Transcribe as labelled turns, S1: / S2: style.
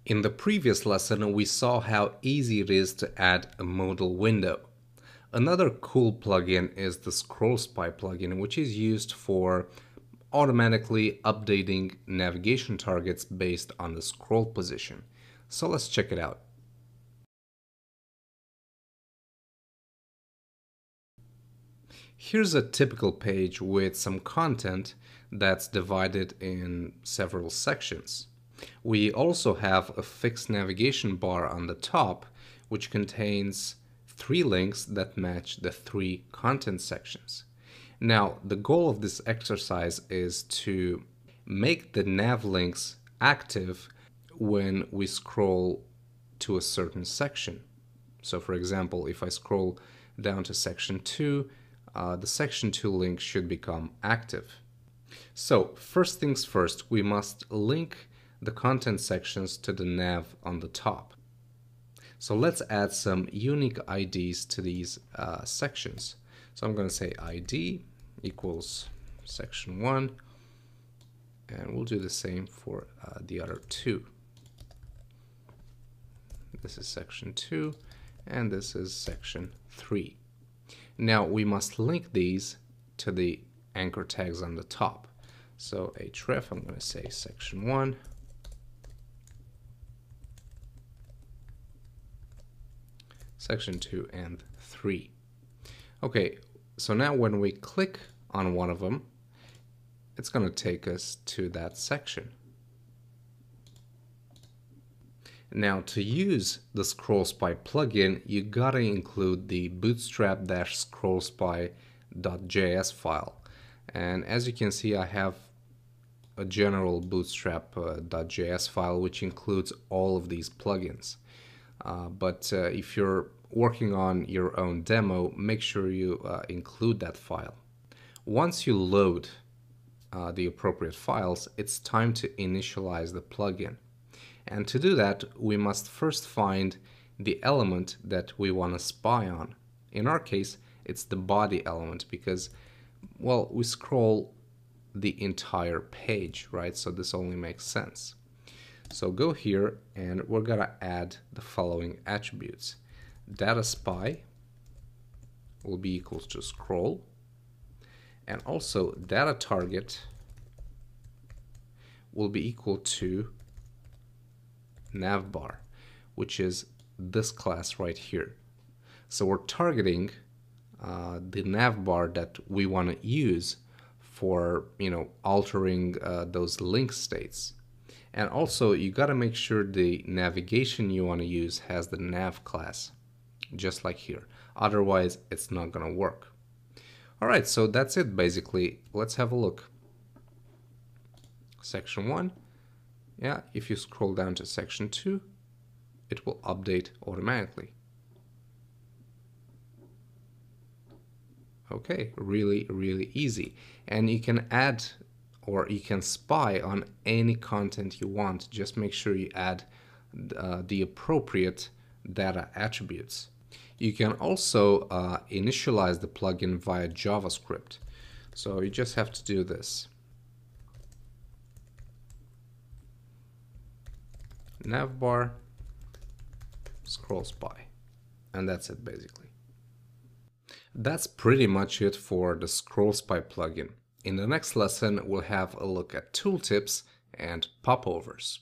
S1: In the previous lesson, we saw how easy it is to add a modal window. Another cool plugin is the Scrollspy plugin, which is used for automatically updating navigation targets based on the scroll position. So let's check it out. Here's a typical page with some content that's divided in several sections. We also have a fixed navigation bar on the top, which contains 3 links that match the 3 content sections. Now, the goal of this exercise is to make the nav links active when we scroll to a certain section. So for example, if I scroll down to section 2, the section 2 link should become active. So first things first, we must link the content sections to the nav on the top. So let's add some unique IDs to these sections. So I'm going to say ID equals section 1, and we'll do the same for the other 2. This is section 2, and this is section 3. Now we must link these to the anchor tags on the top. So href, I'm going to say section 1, section 2, and 3. Okay, so now when we click on one of them, it's going to take us to that section. Now to use the Scrollspy plugin, you gotta include the bootstrap-scrollspy.js file. And as you can see, I have a general bootstrap.js file which includes all of these plugins. But if you're working on your own demo, make sure you include that file. Once you load the appropriate files, it's time to initialize the plugin. And to do that, we must first find the element that we want to spy on. In our case, it's the body element because, well, we scroll the entire page, right? So this only makes sense. So go here and we're going to add the following attributes. Data spy will be equals to scroll, and also data target will be equal to navbar, which is this class right here. So we're targeting the navbar that we want to use for, altering those link states. And also you got to make sure the navigation you want to use has the nav class, just like here. Otherwise, it's not going to work. All right, so that's it basically. Let's have a look. Section 1. Yeah, if you scroll down to section 2, it will update automatically. Okay, really, really easy. And you can add or you can spy on any content you want. Just make sure you add the appropriate data attributes. You can also initialize the plugin via JavaScript. So you just have to do this. Navbar, Scrollspy, and that's it basically. That's pretty much it for the Scrollspy plugin. In the next lesson, we'll have a look at tooltips and popovers.